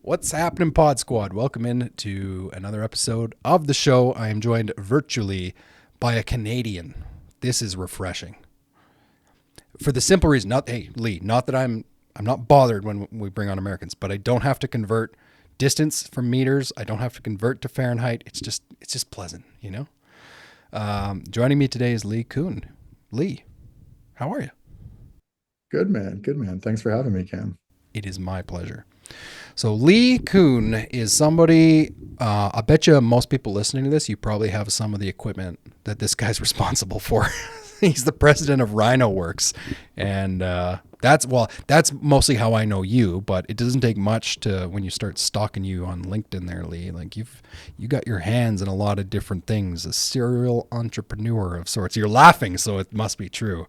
What's happening, Pod Squad? Welcome in to another episode of the show. I am joined virtually by a Canadian. This is refreshing. For the simple reason, not hey Leigh, not that I'm not bothered when we bring on Americans, but I don't have to convert distance from meters. I don't have to convert to Fahrenheit. It's just pleasant, you know. Joining me today is Leigh Kuhn. Leigh, how are you? Good man. Good man. Thanks for having me, Cam. It is my pleasure. So Leigh Kuhn is somebody. I bet you most people listening to this, you probably have some of the equipment that this guy's responsible for. He's the president of Rynoworx, and that's mostly how I know you. But it doesn't take much to when you start stalking you on LinkedIn there, Leigh. Like you got your hands in a lot of different things. A serial entrepreneur of sorts. You're laughing, so it must be true.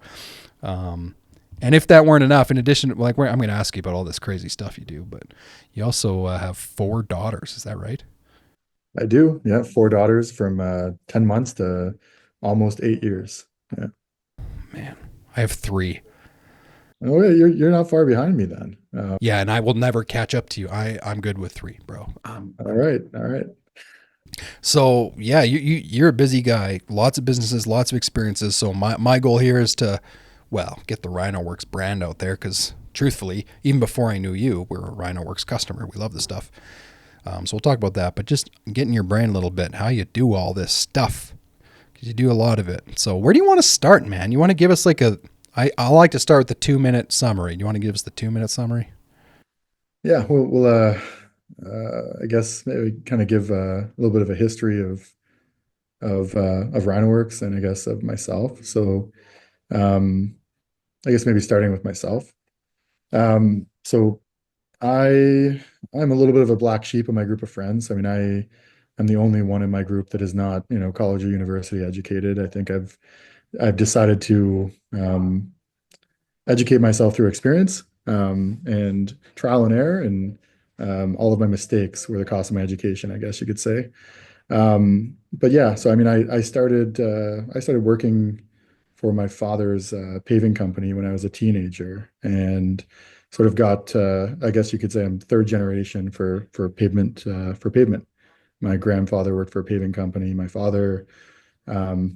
And if that weren't enough, in addition, like I'm going to ask you about all this crazy stuff you do, but you also have four daughters. Is that right? I do. Yeah. Four daughters from 10 months to almost 8 years. Yeah. Man, I have three. Oh, yeah. You're not far behind me then. Yeah, and I will never catch up to you. I'm good with three, bro. All right. All right. So yeah, you're a busy guy. Lots of businesses, lots of experiences. So my goal here is to, well, get the Rynoworx brand out there because truthfully, even before I knew you, we're a Rynoworx customer. We love the stuff. So we'll talk about that, but just getting your brain a little bit, how you do all this stuff, because you do a lot of it. So where do you want to start, man? You want to give us like I like to start with the 2 minute summary. Do you want to give us the 2 minute summary? Yeah. I guess maybe kind of give a little bit of a history of Rynoworks and I guess of myself. So, um, I guess maybe starting with myself. So I I'm a little bit of a black sheep in my group of friends. I mean, I'm the only one in my group that is not, college or university educated. I think I've decided to educate myself through experience and trial and error, and all of my mistakes were the cost of my education, I guess you could say. But yeah, so I mean, I started working for my father's paving company when I was a teenager, and sort of got I guess you could say I'm third generation for pavement. My grandfather worked for a paving company. My father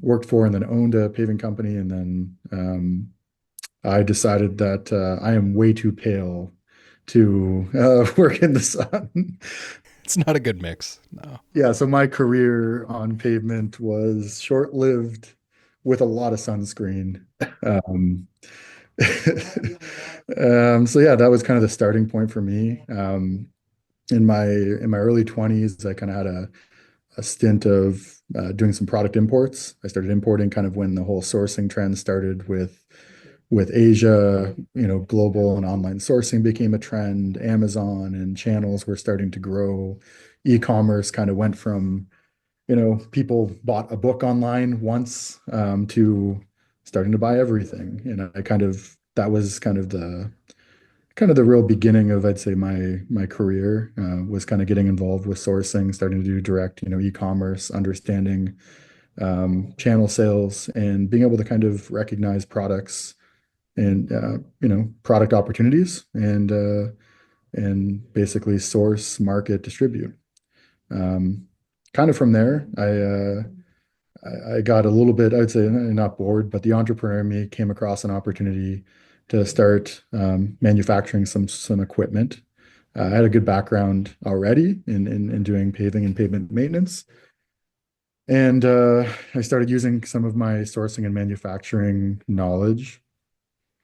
worked for and then owned a paving company, and then I decided that I am way too pale to work in the sun. It's not a good mix. No. Yeah, so my career on pavement was short-lived with a lot of sunscreen. Um, so yeah, that was kind of the starting point for me. In my early 20s, I kind of had a stint of doing some product imports. I started importing kind of when the whole sourcing trend started with Asia, global and online sourcing became a trend. Amazon and channels were starting to grow. E-commerce kind of went from, people bought a book online once to starting to buy everything. And that was kind of the real beginning of, I'd say, my career was kind of getting involved with sourcing, starting to do direct, e-commerce, understanding channel sales, and being able to kind of recognize products and product opportunities and basically source, market, distribute. Um, Kind of from there, I got a little bit, I would say, not bored, but the entrepreneur in me came across an opportunity to start manufacturing some equipment. I had a good background already in doing paving and pavement maintenance. And I started using some of my sourcing and manufacturing knowledge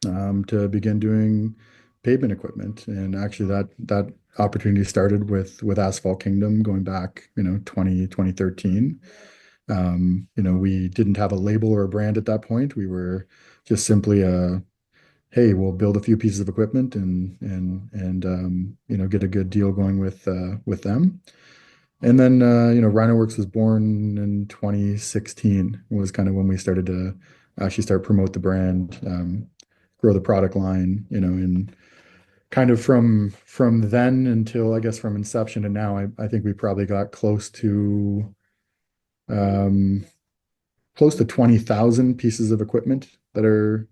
to begin doing pavement equipment. And actually that opportunity started with Asphalt Kingdom going back, 2013. We didn't have a label or a brand at that point. We were just simply hey, we'll build a few pieces of equipment and get a good deal going with them. And then Rynoworks was born in 2016 was kind of when we started to actually start promote the brand, grow the product line, and kind of from then until I guess from inception to now, I think we probably got um, close to 20,000 pieces of equipment that are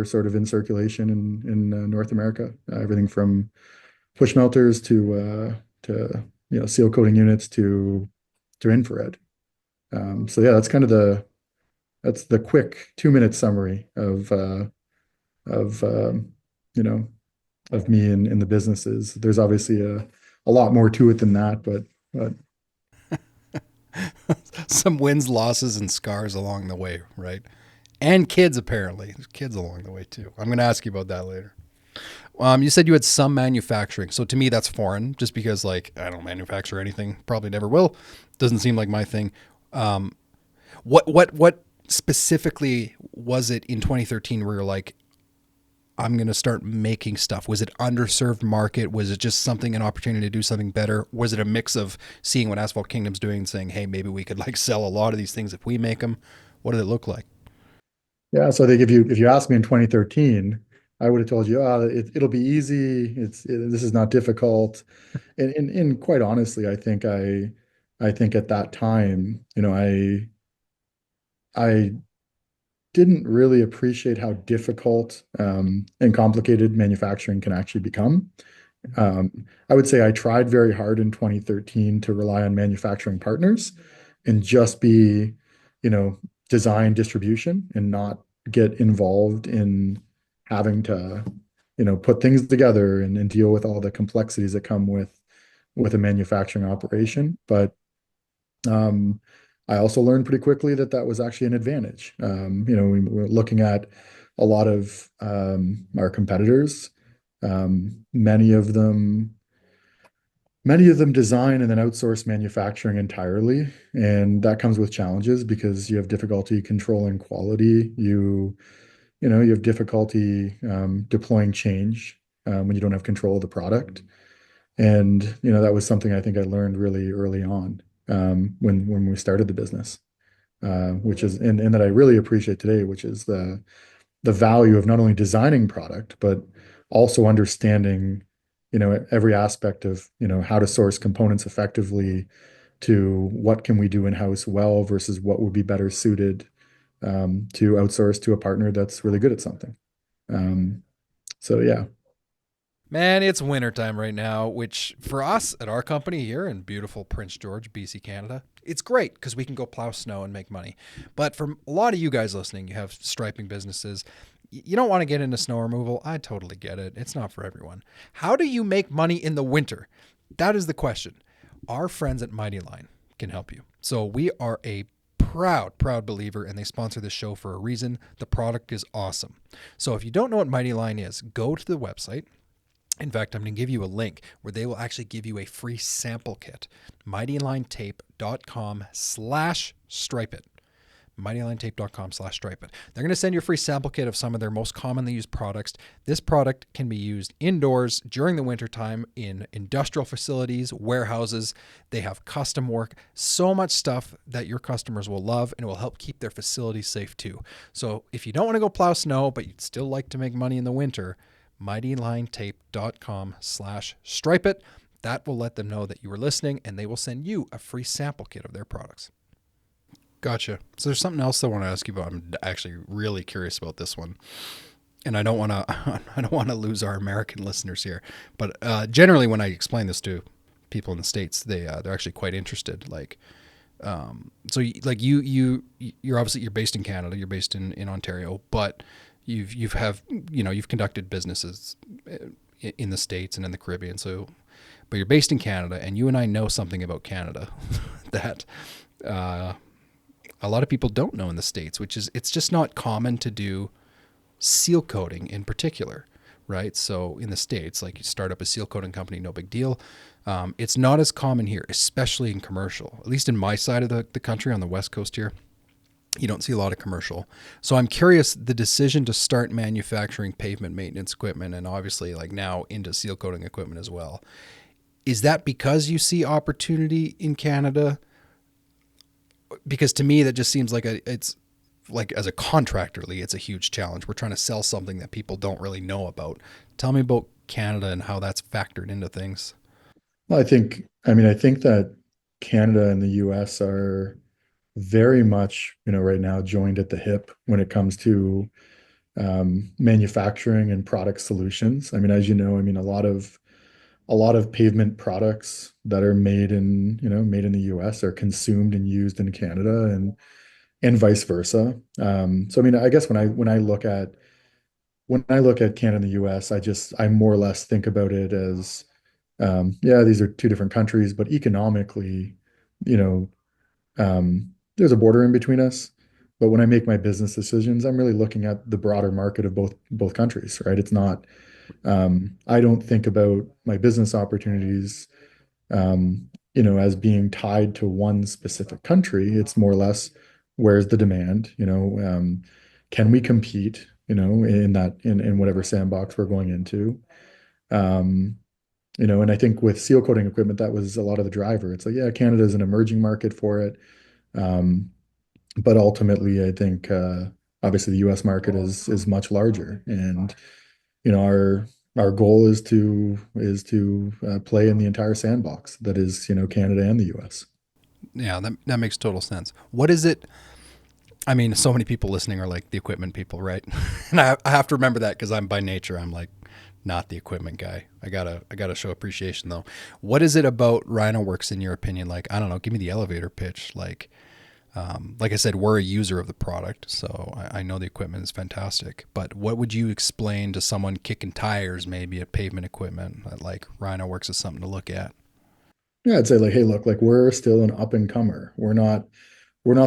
sort of in circulation in North America. Everything from push melters to seal coating units to infrared. So yeah, that's the quick 2 minute summary of you know of me in the businesses. There's obviously a lot more to it than that, but Some wins, losses, and scars along the way, right? And kids, apparently. There's kids along the way, too. I'm going to ask you about that later. You said you had some manufacturing. So to me, that's foreign just because, like, I don't manufacture anything. Probably never will. Doesn't seem like my thing. Um, what specifically was it in 2013 where you're like, I'm going to start making stuff? Was it underserved market? Was it just something, an opportunity to do something better? Was it a mix of seeing what Asphalt Kingdom's doing and saying, hey, maybe we could like sell a lot of these things if we make them? What did it look like? yeah. So I think if you asked me in 2013, I would have told you, it'll be easy. This is not difficult. And quite honestly, I think at that time, I didn't really appreciate how difficult and complicated manufacturing can actually become. I would say I tried very hard in 2013 to rely on manufacturing partners and just be, you know, design distribution and not get involved in having to, put things together and deal with all the complexities that come with a manufacturing operation. But um, I also learned pretty quickly that that was actually an advantage. We were looking at a lot of our competitors. Um, many of them, many of them design and then outsource manufacturing entirely, and that comes with challenges because you have difficulty controlling quality. You have difficulty deploying change when you don't have control of the product. And that was something I think I learned really early on when we started the business, which is and that I really appreciate today, which is the value of not only designing product but also understanding every aspect of how to source components effectively to what can we do in-house well versus what would be better suited to outsource to a partner that's really good at something. Um, so yeah. Man, it's wintertime right now, which for us at our company here in beautiful Prince George, BC, Canada, it's great because we can go plow snow and make money. But for a lot of you guys listening, you have striping businesses. You don't want to get into snow removal. I totally get it. It's not for everyone. How do you make money in the winter? That is the question. Our friends at Mighty Line can help you. So we are a proud believer, and they sponsor this show for a reason. The product is awesome. So if you don't know what Mighty Line is, go to the website. In fact, I'm going to give you a link where they will actually give you a free sample kit. mightylinetape.com/stripe it. mightylinetape.com/stripe it. They're going to send you a free sample kit of some of their most commonly used products. This product can be used indoors during the wintertime in industrial facilities, warehouses. They have custom work, so much stuff that your customers will love, and it will help keep their facilities safe too. So if you don't want to go plow snow, but you'd still like to make money in the winter, mightylinetape.com/stripe it. That will let them know that you were listening, and they will send you a free sample kit of their products. Gotcha. So there's something else I want to ask you about. I'm actually really curious about this one, and I don't want to I don't want to lose our American listeners here. But generally, when I explain this to people in the States, they're actually quite interested. Like, you're obviously you're based in Canada, you're based in Ontario, but you've conducted businesses in the States and in the Caribbean. So, but you're based in Canada, and you and I know something about Canada that a lot of people don't know in the States, which is it's just not common to do seal coating in particular, right? So in the States, like you start up a seal coating company, no big deal. It's not as common here, especially in commercial, at least in my side of the country on the West Coast here. You don't see a lot of commercial. So I'm curious, the decision to start manufacturing pavement maintenance equipment and obviously like now into seal coating equipment as well. Is that because you see opportunity in Canada? Because to me, that just seems like it's like as a contractor, Lee, it's a huge challenge. We're trying to sell something that people don't really know about. Tell me about Canada and how that's factored into things. Well, I think that Canada and the US are very much, right now joined at the hip when it comes to manufacturing and product solutions. I mean, as you know, I mean, a lot of pavement products that are made in, made in the US are consumed and used in Canada and vice versa. So I mean, I guess when I look at Canada and the US, I more or less think about it as yeah, these are two different countries, but economically, you know, there's a border in between us. But when I make my business decisions, I'm really looking at the broader market of both countries, right? It's not I don't think about my business opportunities, as being tied to one specific country. It's more or less where's the demand, can we compete, in whatever sandbox we're going into. Um, and I think with seal coating equipment, that was a lot of the driver. It's like, yeah, Canada is an emerging market for it. Um, but ultimately, I think obviously the US market is much larger. And our goal is to play in the entire sandbox that is, Canada and the US. Yeah, that makes total sense. What is it? I mean, so many people listening are like the equipment people, right? And I have to remember that because I'm by nature, I'm like not the equipment guy. I gotta show appreciation though. What is it about Rynoworx in your opinion? Like, I don't know, give me the elevator pitch. Like I said, we're a user of the product, so I know the equipment is fantastic. But what would you explain to someone kicking tires, maybe at pavement equipment, that like Rynoworx is something to look at? Yeah, I'd say like, hey, look, like we're still an up and comer. We're not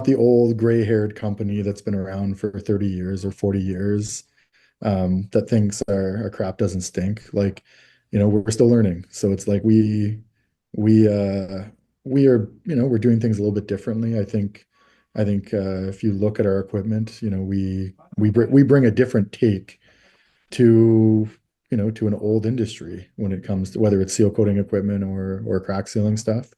the old gray-haired company that's been around for 30 years or 40 years, that thinks our crap doesn't stink. Like, we're still learning. So it's like we we are, we're doing things a little bit differently. I think if you look at our equipment, we bring a different take to to an old industry when it comes to whether it's seal coating equipment or crack sealing stuff.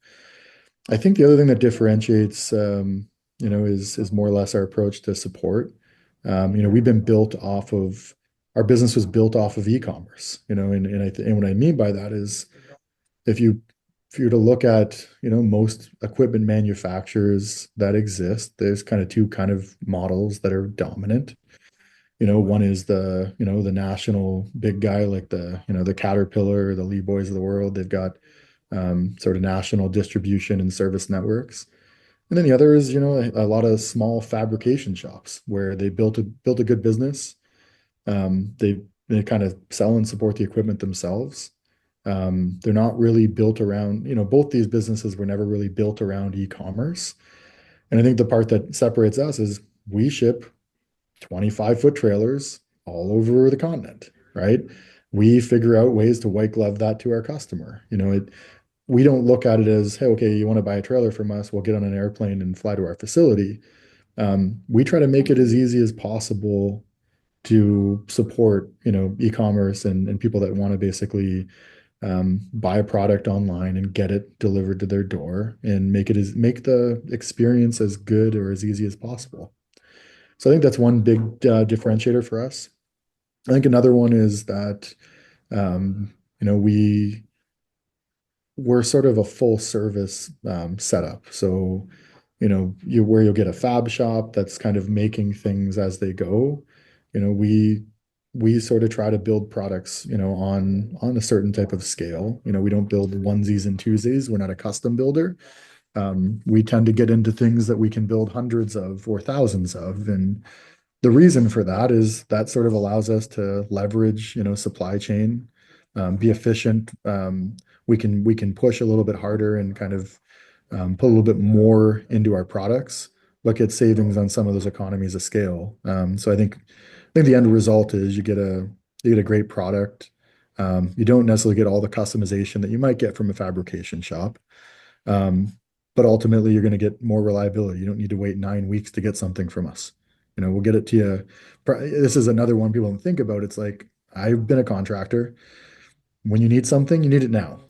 I think the other thing that differentiates, is more or less our approach to support. We've been built off of our business was built off of e-commerce, and what I mean by that is if you if you were to look at, most equipment manufacturers that exist, there's kind of two kind of models that are dominant. One is the national big guy like the Caterpillar, the Lee Boys of the world. They've got sort of national distribution and service networks. And then the other is, a lot of small fabrication shops where they built a good business. They kind of sell and support the equipment themselves. They're not really built around, both these businesses were never really built around e-commerce. And I think the part that separates us is we ship 25-foot trailers all over the continent, right? We figure out ways to white glove that to our customer. We don't look at it as, hey, okay, you want to buy a trailer from us, we'll get on an airplane and fly to our facility. We try to make it as easy as possible to support, e-commerce and people that want to basically buy a product online and get it delivered to their door and make the experience as good or as easy as possible. So I think that's one big differentiator for us. I think another one is that we're sort of a full service setup. So, where you'll get a fab shop that's kind of making things as they go. We sort of try to build products, on a certain type of scale. We don't build onesies and twosies. We're not a custom builder. We tend to get into things that we can build hundreds of or thousands of, and the reason for that is that sort of allows us to leverage, supply chain, be efficient. We can push a little bit harder and kind of put a little bit more into our products, but get savings on some of those economies of scale. So I think the end result is you get a great product. You don't necessarily get all the customization that you might get from a fabrication shop. Um, but ultimately, you're going to get more reliability. You don't need to wait 9 weeks to get something from us. We'll get it to you. This is another one people don't think about. It's like, I've been a contractor. When you need something, you need it now.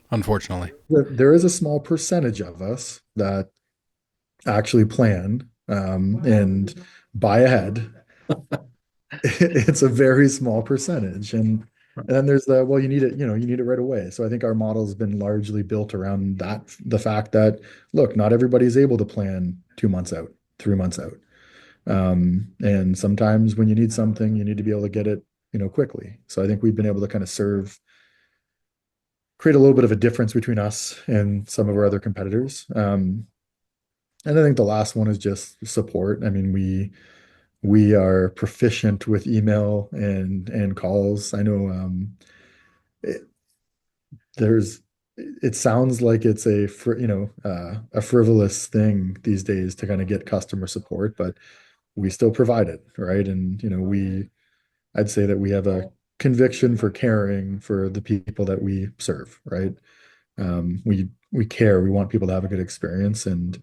Unfortunately. There is a small percentage of us that actually plan and buy ahead. It's a very small percentage. And then there's well, you need it right away. So I think our model has been largely built around the fact that, look, not everybody's able to plan 2 months out, 3 months out. And sometimes when you need something, you need to be able to get it, quickly. So I think we've been able to kind of serve create a little bit of a difference between us and some of our other competitors. And I think the last one is just support. I mean, we are proficient with email and calls. I know it, there's it sounds like it's a frivolous thing these days to kind of get customer support, but we still provide it, right? And we I'd say that we have a conviction for caring for the people that we serve, right? We care. We want people to have a good experience, and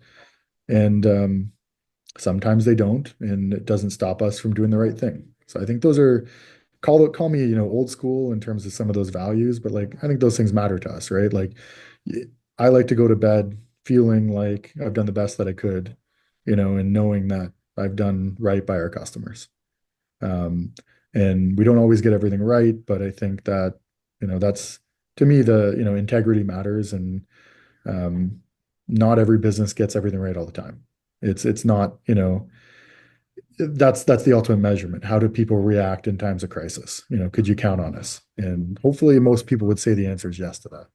sometimes they don't, and it doesn't stop us from doing the right thing. So I think those are call me old school in terms of some of those values, but like I think those things matter to us, right? Like I like to go to bed feeling like I've done the best that I could, and knowing that I've done right by our customers. Um, and we don't always get everything right, but I think that, that's to me the, integrity matters, and um, not every business gets everything right all the time. It's not, that's the ultimate measurement. How do people react in times of crisis? Could you count on us? And hopefully most people would say the answer is yes to that.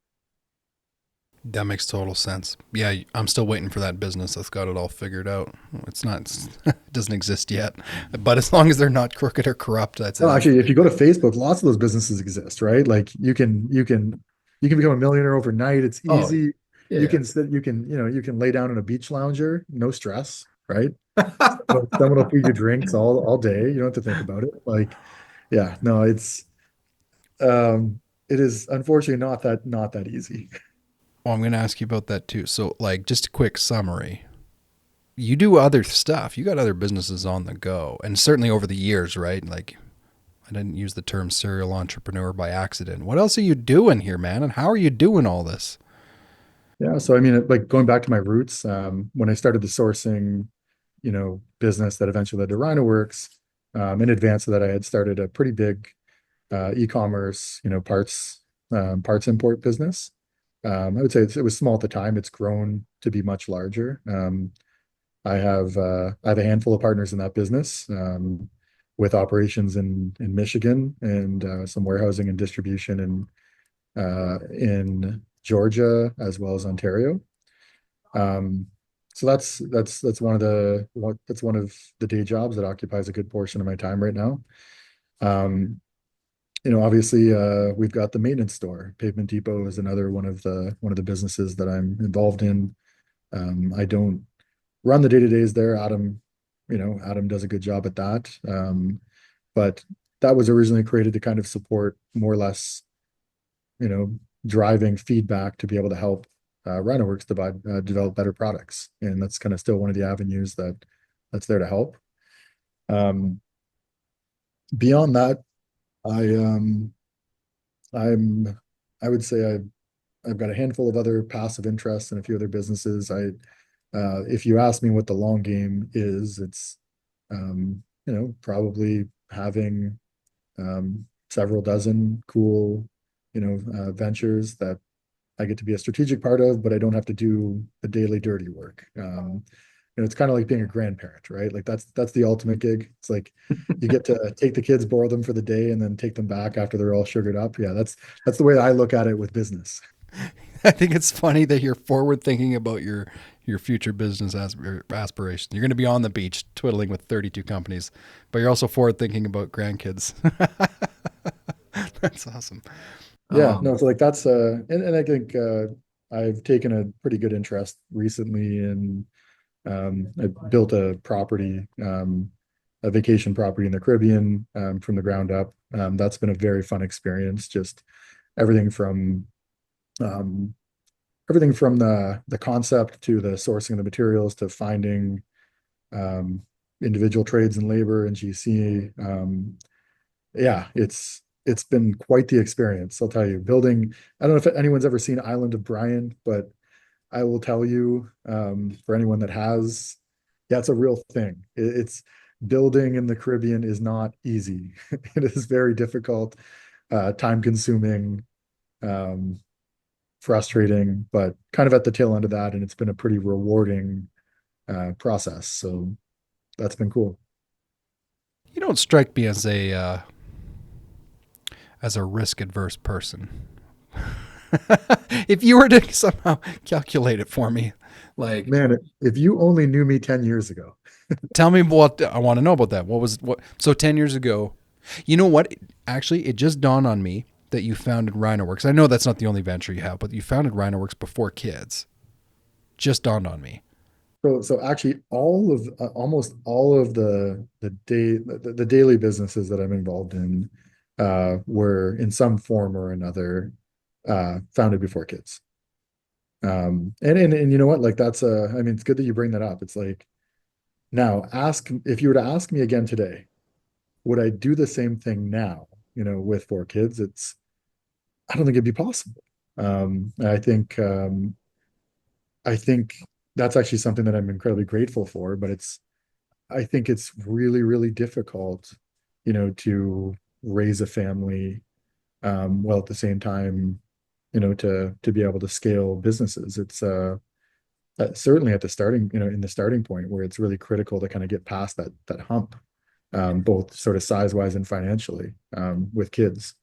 That makes total sense. Yeah, I'm still waiting for that business that's got it all figured out. It's not, it doesn't exist yet. But as long as they're not crooked or corrupt, that's Well, it. actually, if you go to Facebook, lots of those businesses exist, right? Like you can become a millionaire overnight. It's Oh, easy. You yeah. can sit, you can lay down in a beach lounger, no stress, right? Someone will feed you drinks all day. You don't have to think about it. Like, yeah, no, it is unfortunately not that easy. Well, I'm going to ask you about that too. So, like, just a quick summary. You do other stuff. You got other businesses on the go, and certainly over the years, right? Like, I didn't use the term serial entrepreneur by accident. What else are you doing here, man? And how are you doing all this? Yeah, so I mean, like going back to my roots, when I started the sourcing, business that eventually led to Rynoworx, in advance of that, I had started a pretty big e-commerce, parts import business. I would say it was small at the time. It's grown to be much larger. I have a handful of partners in that business, with operations in Michigan and some warehousing and distribution in Georgia as well as Ontario. Um, so that's one of the day jobs that occupies a good portion of my time right now. Um, Obviously, we've got the maintenance store. Pavement Depot is another one of the businesses that I'm involved in. I don't run the day-to-days there. Adam does a good job at that. But that was originally created to kind of support more or less, you know, driving feedback to be able to help Rynoworx develop better products. And that's kind of still one of the avenues that's there to help. Um, Beyond that, I I'm I would say I've got a handful of other passive interests and a few other businesses. If you ask me what the long game is, it's probably having several dozen cool, ventures that I get to be a strategic part of, but I don't have to do the daily dirty work. It's kind of like being a grandparent, right? Like that's the ultimate gig. It's like you get to take the kids, borrow them for the day, and then take them back after they're all sugared up. Yeah, that's the way I look at it with business. I think it's funny that you're forward thinking about your future business aspirations. You're going to be on the beach twiddling with 32 companies, but you're also forward thinking about grandkids. That's awesome. Yeah, Um, no, so like that's and I think I've taken a pretty good interest recently in I built a vacation property in the Caribbean from the ground up. That's been a very fun experience. Just everything from um, everything from the concept to the sourcing of the materials to finding um, individual trades and labor and GC. Yeah, it's been quite the experience. I'll tell you. Building. I don't know if anyone's ever seen Island of Bryan, but I will tell you, for anyone that has, yeah, it's a real thing. It's building in the Caribbean is not easy. It is very difficult, time consuming, um, frustrating, but kind of at the tail end of that. And it's been a pretty rewarding, process. So that's been cool. You don't strike me as a risk adverse person. If you were to somehow calculate it for me, like Man, if you only knew me 10 years ago. tell me what I want to know about that. What was what? So 10 years ago, you know what? Actually, it just dawned on me that you founded Rynoworx. I know that's not the only venture you have, but you founded Rynoworx before kids. Just dawned on me. So actually, all of almost all of the daily businesses that I'm involved in were in some form or another founded before kids. And you know what? Like I mean, it's good that you bring that up. It's like now ask if you were to ask me again today, would I do the same thing now? With four kids, I don't think it'd be possible. I think that's actually something that I'm incredibly grateful for, but I think it's really, really difficult, to raise a family, while at the same time, to be able to scale businesses. It's certainly at the starting, in the starting point where it's really critical to kind of get past that hump, both sort of size wise and financially, with kids.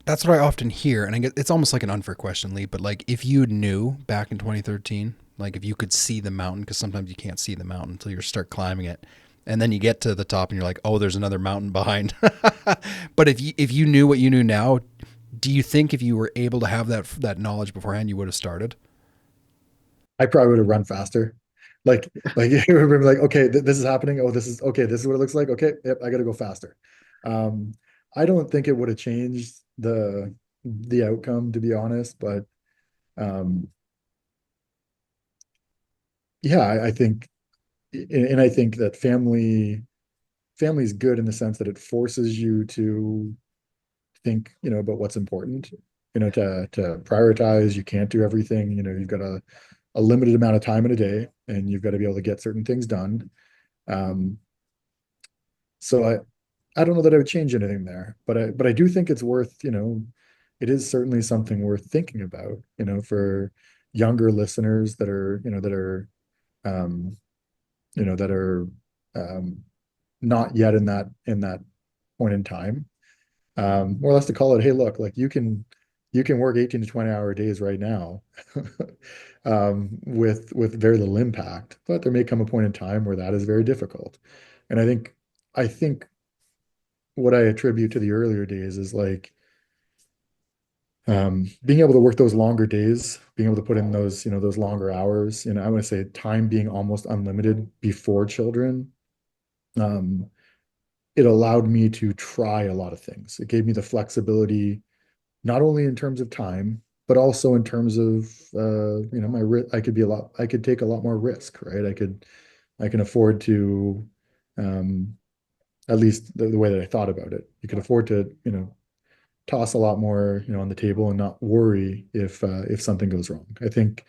That's what I often hear, and I get it's almost like an unfair question, Lee. But like, if you knew back in 2013, like if you could see the mountain, because sometimes you can't see the mountain until you start climbing it, and then you get to the top and you're like, oh, there's another mountain behind. But if you knew what you knew now, do you think if you were able to have that knowledge beforehand, you would have started? I probably would have run faster. Like you remember, like, okay, this is happening. Oh, this is okay. This is what it looks like. Okay, yep, I got to go faster. Um, I don't think it would have changed the outcome, to be honest. But um, yeah, I think, and I think that family is good in the sense that it forces you to think, about what's important. To prioritize. You can't do everything. You've got a limited amount of time in a day, and you've got to be able to get certain things done. Um, so I don't know that I would change anything there, but I do think it's worth, it is certainly something worth thinking about, for younger listeners um, that are not yet in that point in time. More or less to call it, hey, look, like you can work 18 to 20-hour days right now, with very little impact, but there may come a point in time where that is very difficult. And I think what I attribute to the earlier days is like, being able to work those longer days, being able to put in those longer hours. I want to say time being almost unlimited before children. Um, it allowed me to try a lot of things. It gave me the flexibility, not only in terms of time, but also in terms of, I could take a lot more risk, right? I can afford to, um, at least the way that I thought about it, you can afford to, toss a lot more, on the table and not worry if something goes wrong. I think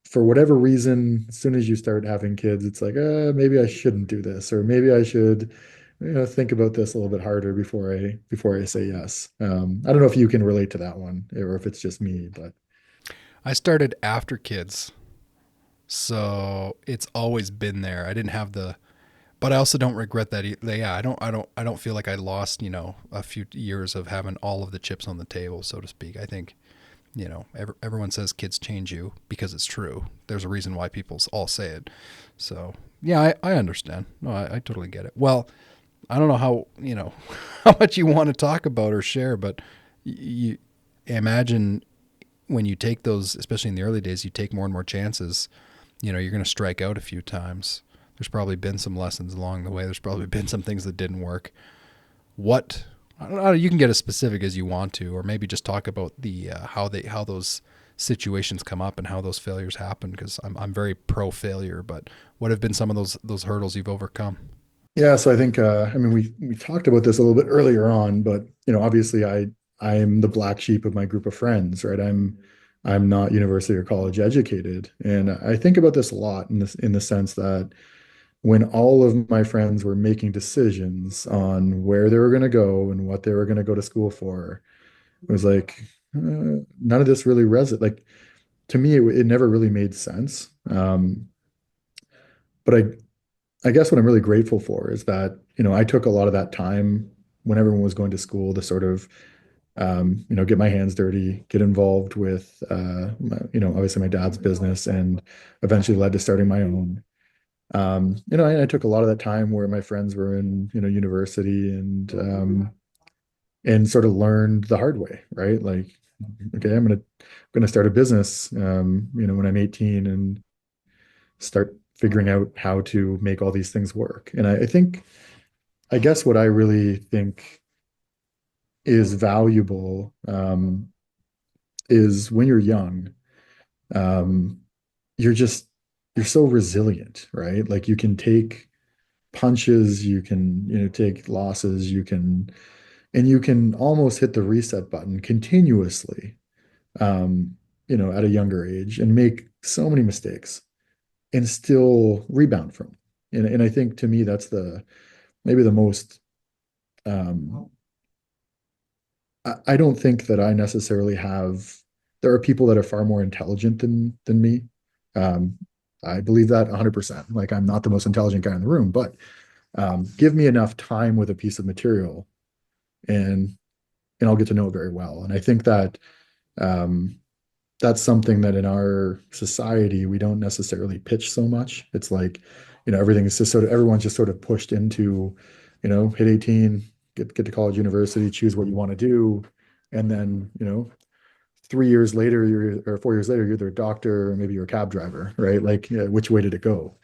for whatever reason, as soon as you start having kids, it's like, maybe I shouldn't do this, or maybe I should, think about this a little bit harder before I say yes. I don't know if you can relate to that one, or if it's just me, but I started after kids, so it's always been there. I didn't have the, but I also don't regret that. Yeah, I don't feel like I lost, a few years of having all of the chips on the table, so to speak. I think, everyone says kids change you because it's true. There's a reason why people all say it. So yeah, I understand. No, I totally get it. Well, I don't know how, how much you want to talk about or share, but you imagine when you take those, especially in the early days, you take more and more chances, you're going to strike out a few times. There's probably been some lessons along the way. There's probably been some things that didn't work. What, I don't know, you can get as specific as you want to, or maybe just talk about the how those situations come up and how those failures happen. Because I'm very pro failure, but what have been some of those hurdles you've overcome? yeah. So I think, I mean, we talked about this a little bit earlier on, but obviously I'm the black sheep of my group of friends, right? I'm not university or college educated, and I think about this a lot in the sense that when all of my friends were making decisions on where they were going to go and what they were going to go to school for, it was like, none of this really resonated. Like, to me, it never really made sense. But I guess what I'm really grateful for is that, I took a lot of that time when everyone was going to school to sort of, get my hands dirty, get involved with, obviously my dad's business, and eventually led to starting my own. I took a lot of that time where my friends were in, university, and sort of learned the hard way, right? Like, okay, I'm gonna start a business, when I'm 18, and start figuring out how to make all these things work. And I think, I guess what I really think is valuable, is when you're young, um, you're just you're so resilient, right? Like you can take punches, you can, take losses, you can almost hit the reset button continuously, at a younger age, and make so many mistakes and still rebound from it. And I think, to me, that's maybe the most, um, I don't think that I necessarily have, there are people that are far more intelligent than me. Um, I believe that 100%. Like, I'm not the most intelligent guy in the room, but give me enough time with a piece of material, and I'll get to know it very well. And I think that, um, that's something that in our society we don't necessarily pitch so much. It's like, everything is just everyone's just sort of pushed into, hit 18, get to college, university, choose what you want to do, and then, 3 years later, or 4 years later, you're either a doctor or maybe you're a cab driver, right? Like, which way did it go?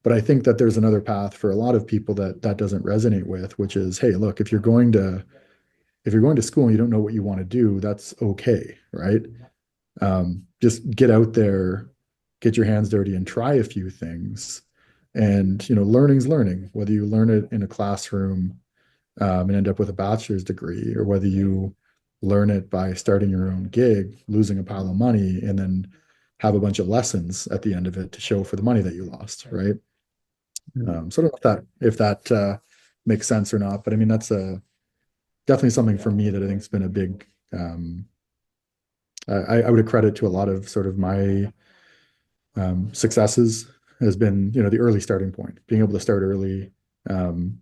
But I think that there's another path for a lot of people that doesn't resonate with, which is, hey, look, if you're going to school and you don't know what you want to do, that's okay, right? Just get out there, get your hands dirty, and try a few things. And learning's learning, whether you learn it in a classroom, and end up with a bachelor's degree, or whether you learn it by starting your own gig, losing a pile of money, and then have a bunch of lessons at the end of it to show for the money that you lost, right? So I don't know if that makes sense or not, but I mean, that's definitely something for me that I think has been a big, I would accredit to a lot of sort of my, successes, has been, the early starting point, being able to start early,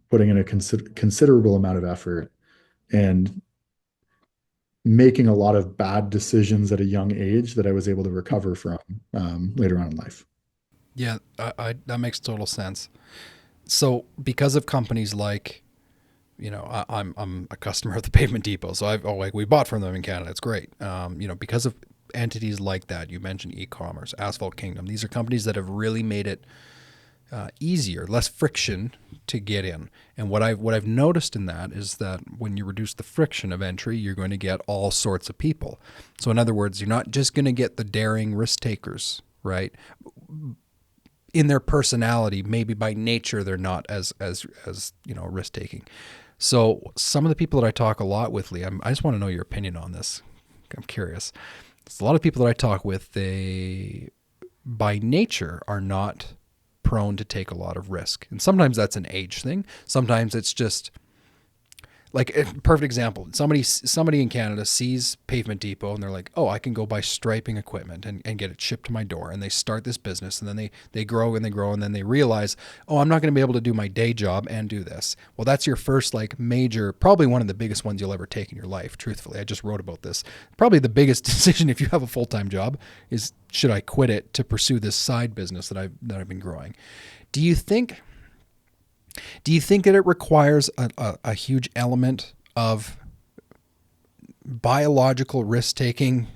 putting in a considerable amount of effort, and making a lot of bad decisions at a young age that I was able to recover from, later on in life. Yeah, that makes total sense. So because of companies like, I'm a customer of the Pavement Depot, so we bought from them in Canada. It's great. Because of entities like that, you mentioned e-commerce, Asphalt Kingdom. These are companies that have really made it easier, less friction to get in. And what I've noticed in that is that when you reduce the friction of entry, you're going to get all sorts of people. So in other words, you're not just going to get the daring risk takers, right? In their personality, maybe by nature, they're not as risk taking. So some of the people that I talk a lot with, Leigh, I just want to know your opinion on this. I'm curious. There's a lot of people that I talk with, they by nature are not prone to take a lot of risk. And sometimes that's an age thing. Sometimes it's just like a perfect example. Somebody in Canada sees Pavement Depot and they're like, oh, I can go buy striping equipment and get it shipped to my door. And they start this business, and then they grow and they grow, and then they realize, oh, I'm not going to be able to do my day job and do this. Well, that's your first like major, probably one of the biggest ones you'll ever take in your life. Truthfully, I just wrote about this. Probably the biggest decision if you have a full-time job is, should I quit it to pursue this side business that I've been growing? Do you think that it requires a huge element of biological risk taking,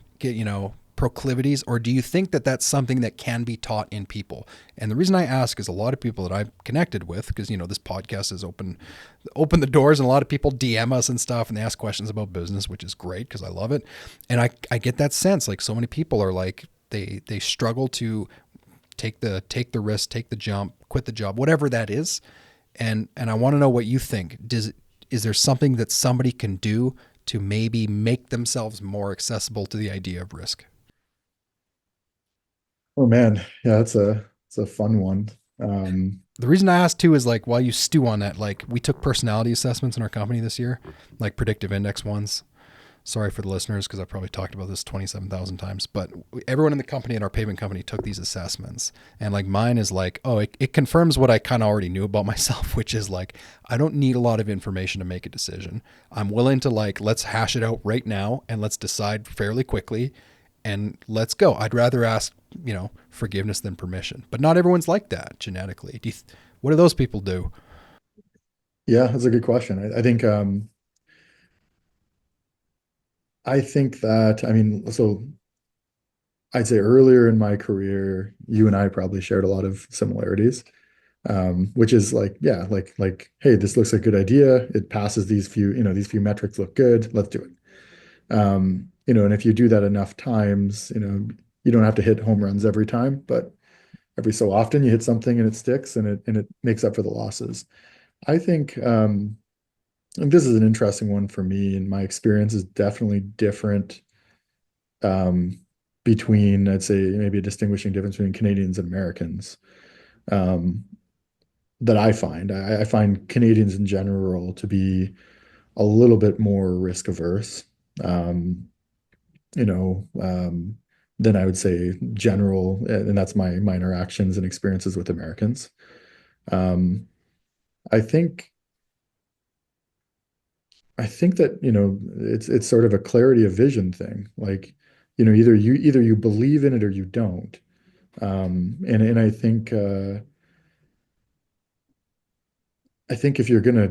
proclivities, or do you think that that's something that can be taught in people? And the reason I ask is a lot of people that I've connected with, because this podcast has opened the doors, and a lot of people DM us and stuff, and they ask questions about business, which is great because I love it. And I get that sense, like so many people are like they struggle to take the risk, take the jump, quit the job, whatever that is. And I want to know what you think. Is there something that somebody can do to maybe make themselves more accessible to the idea of risk? Oh man, yeah, it's a fun one. The reason I asked too is like while you stew on that, like we took personality assessments in our company this year, like predictive index ones. Sorry for the listeners because I've probably talked about this 27,000 times, but everyone in the company and our pavement company took these assessments. And like mine is like, oh, it confirms what I kind of already knew about myself, which is like, I don't need a lot of information to make a decision. I'm willing to like, let's hash it out right now and let's decide fairly quickly and let's go. I'd rather ask, forgiveness than permission. But not everyone's like that genetically. What do those people do? Yeah, that's a good question. I think that, I mean, so I'd say earlier in my career, you and I probably shared a lot of similarities, which is like, yeah, hey, this looks like a good idea. It passes these few metrics look good. Let's do it. And if you do that enough times, you don't have to hit home runs every time, but every so often you hit something and it sticks and it makes up for the losses. I think, and this is an interesting one for me, and my experience is definitely different um, between, I'd say, maybe a distinguishing difference between Canadians and Americans um, that I find. I find Canadians in general to be a little bit more risk averse, um, you know, um, than I would say general, and that's my interactions and experiences with Americans. Um, I think I think that, it's sort of a clarity of vision thing. Like, either you believe in it or you don't. And I think if you're gonna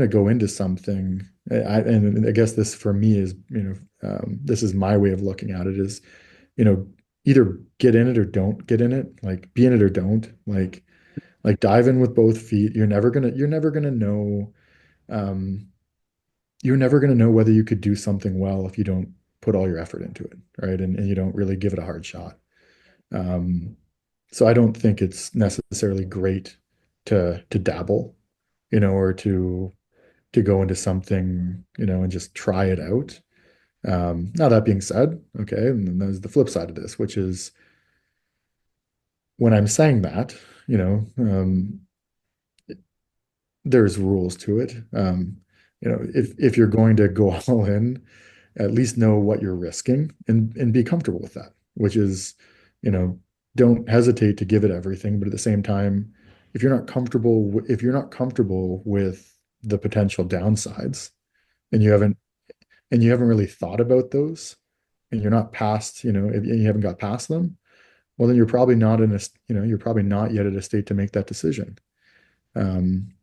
go into something, and I guess this for me is, this is my way of looking at it is, you know, either get in it or don't get in it. Like, be in it or don't. Like dive in with both feet. Um, you're never gonna know whether you could do something well if you don't put all your effort into it, right? And you don't really give it a hard shot. Um, so I don't think it's necessarily great to dabble, or to go into something, and just try it out. Now that being said, okay, and then there's the flip side of this, which is when I'm saying that, there's rules to it. If you're going to go all in, at least know what you're risking and be comfortable with that, which is, you know, don't hesitate to give it everything, but at the same time, if you're not comfortable with the potential downsides and you haven't really thought about those and you're not past, if you haven't got past them, well, then you're probably not yet at a state to make that decision. Um,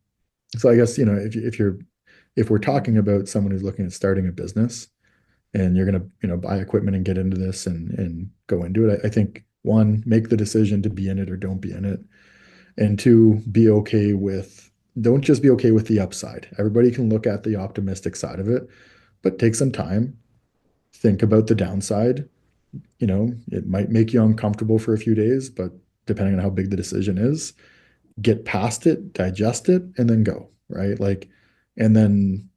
so I guess, if we're talking about someone who's looking at starting a business, and you're going to buy equipment and get into this and go into it, I think, one, make the decision to be in it or don't be in it, and two, don't just be okay with the upside. Everybody can look at the optimistic side of it, but take some time, think about the downside. It might make you uncomfortable for a few days, but depending on how big the decision is, get past it, digest it, and then go, right? Like, and then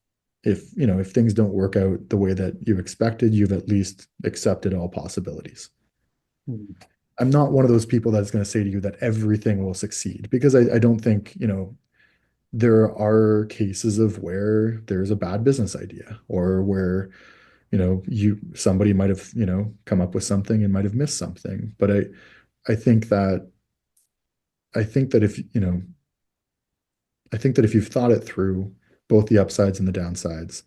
if things don't work out the way that you expected, you've at least accepted all possibilities. I'm not one of those people that's going to say to you that everything will succeed, because I don't think, there are cases of where there's a bad business idea, or where, somebody might have, come up with something and might have missed something. But I think that I think that if, I think that if you've thought it through, both the upsides and the downsides,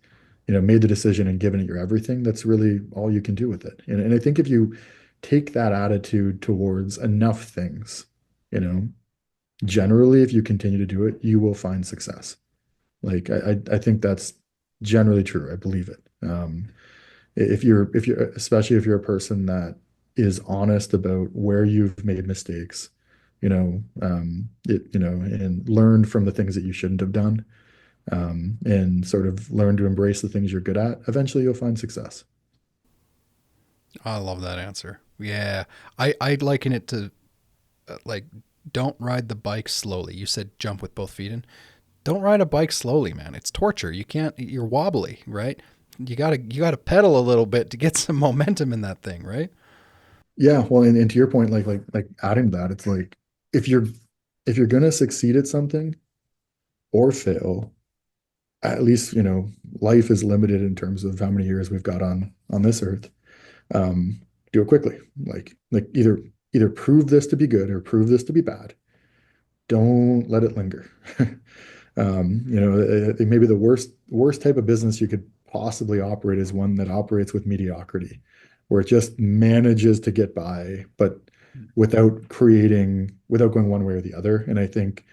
made the decision and given it your everything, that's really all you can do with it. And I think if you take that attitude towards enough things, you know, generally, if you continue to do it, you will find success. Like, I think that's generally true. I believe it. Especially if you're a person that is honest about where you've made mistakes, and learned from the things that you shouldn't have done, and sort of learn to embrace the things you're good at, eventually you'll find success. I love that answer. Yeah. I'd liken it to like, don't ride the bike slowly. You said jump with both feet in. Don't ride a bike slowly, man. It's torture. You're wobbly, right? You gotta pedal a little bit to get some momentum in that thing, right? Yeah, well, and to your point, like adding to that, it's like if you're if you're gonna succeed at something or fail, at least, life is limited in terms of how many years we've got on this earth. Um, do it quickly. Like either prove this to be good or prove this to be bad. Don't let it linger. Maybe the worst type of business you could possibly operate is one that operates with mediocrity, where it just manages to get by, but without going one way or the other. And I think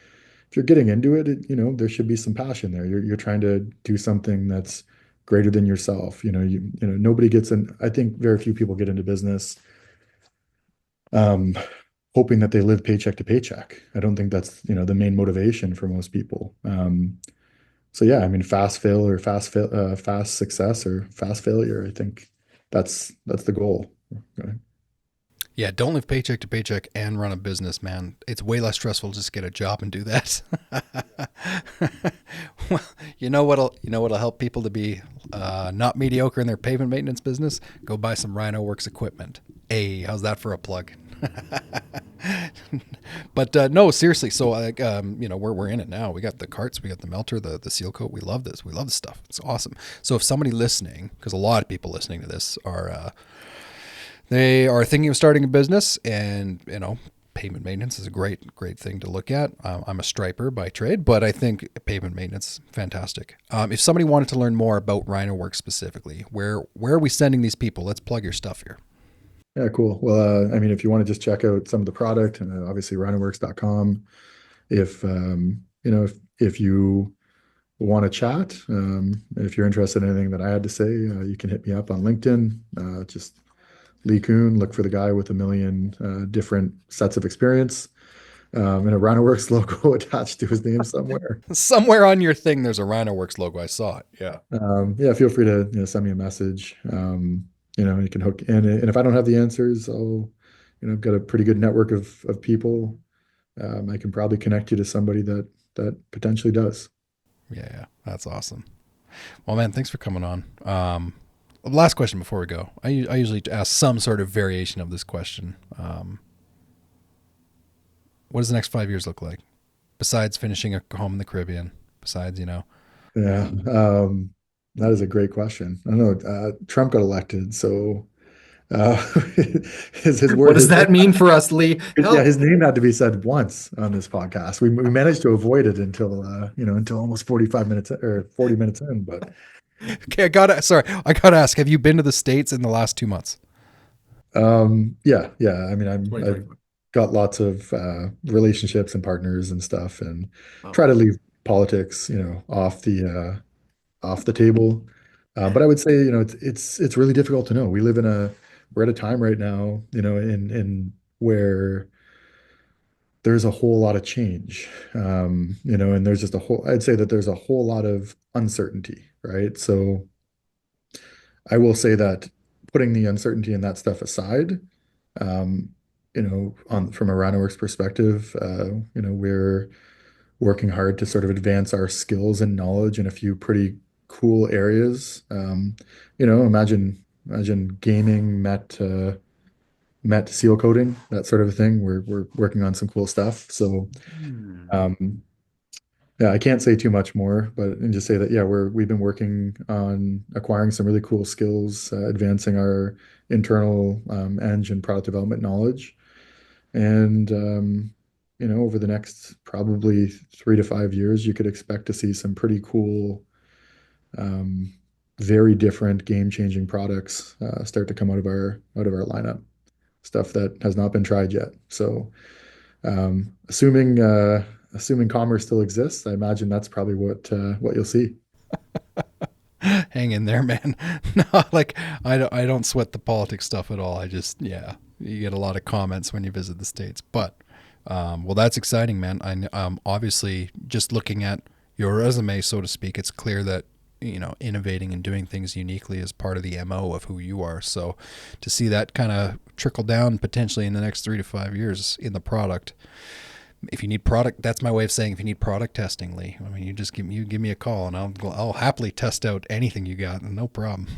if you're getting into it, there should be some passion there. You're trying to do something that's greater than yourself. Nobody gets in. I think very few people get into business um, hoping that they live paycheck to paycheck. I don't think that's, the main motivation for most people. So yeah, I mean, fast success or fast failure. I think that's the goal. Okay. Yeah, don't live paycheck to paycheck and run a business, man. It's way less stressful to just get a job and do that. Well, you know what'll help people to be not mediocre in their pavement maintenance business? Go buy some Rynoworx equipment. Hey, how's that for a plug? But no, seriously. So we're in it now. We got the carts, we got the melter, the seal coat. We love this. We love this stuff. It's awesome. So if somebody listening, because a lot of people listening to this are they are thinking of starting a business, and pavement maintenance is a great thing to look at. I'm a striper by trade, but I think pavement maintenance fantastic. If somebody wanted to learn more about Rynoworks specifically, where are we sending these people? Let's plug your stuff here. Yeah, cool. Well, I mean, if you want to just check out some of the product, obviously Rynoworx.com. If you want to chat, if you're interested in anything that I had to say, you can hit me up on LinkedIn. Just Leigh Kuhn, look for the guy with a million different sets of experience, and a Rynoworx logo attached to his name somewhere. Somewhere on your thing, there's a Rynoworks logo. I saw it. Yeah. Yeah, feel free to send me a message. You can hook in, and if I don't have the answers, I've got a pretty good network of people. I can probably connect you to somebody that potentially does. Yeah, that's awesome. Well, man, thanks for coming on. Last question before we go. I usually ask some sort of variation of this question. What does the next 5 years look like? Besides finishing a home in the Caribbean, besides. Yeah, that is a great question. I don't know. Trump got elected, so uh, his What word, does that mean for us, Leigh? yeah, Help. his name had to be said once on this podcast. We managed to avoid it until almost 45 minutes or 40 minutes in. But Okay, I gotta ask, have you been to the States in the last 2 months? yeah. I mean, I've got lots of relationships and partners and stuff, and Oh. try to leave politics, off the table. But I would say, it's really difficult to know. We're at a time right now, in where there's a whole lot of change, and I'd say that there's a whole lot of uncertainty, right? So I will say that putting the uncertainty and that stuff aside, um, from a Rynoworks perspective, we're working hard to sort of advance our skills and knowledge in a few pretty cool areas. Imagine gaming met seal coating, that sort of a thing. We're working on some cool stuff. So um, yeah, I can't say too much more, but and just say that yeah, we've been working on acquiring some really cool skills, advancing our internal engine product development knowledge. And over the next probably 3 to 5 years, you could expect to see some pretty cool, um, very different game-changing products start to come out of our lineup. Stuff that has not been tried yet. So, assuming commerce still exists, I imagine that's probably what you'll see. Hang in there, man. No, like I don't sweat the politics stuff at all. I just, yeah, you get a lot of comments when you visit the States. But well, that's exciting, man. Obviously just looking at your resume, so to speak, it's clear that innovating and doing things uniquely is part of the MO of who you are. So to see that kind of trickle down potentially in the next 3 to 5 years in the product. If you need product, that's my way of saying if you need product testing, Leigh. You just give me a call and I'll happily test out anything you got, no problem.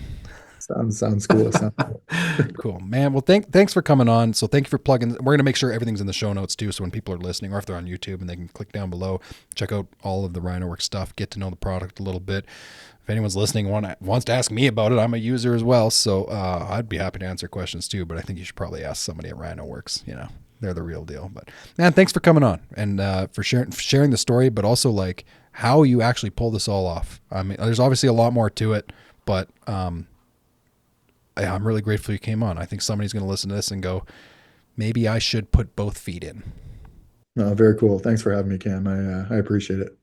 Sounds cool. Sounds cool. Cool, man. Well, thanks for coming on. So thank you for plugging. We're gonna make sure everything's in the show notes too. So when people are listening, or if they're on YouTube, and they can click down below, check out all of the Rynoworx stuff, get to know the product a little bit. If anyone's listening wants to ask me about it, I'm a user as well, so I'd be happy to answer questions too. But I think you should probably ask somebody at Rynoworx. You know, they're the real deal. But man, thanks for coming on and for sharing the story, but also like how you actually pull this all off. I mean, there's obviously a lot more to it, but I'm really grateful you came on. I think somebody's going to listen to this and go, maybe I should put both feet in. Very cool. Thanks for having me, Cam. I appreciate it.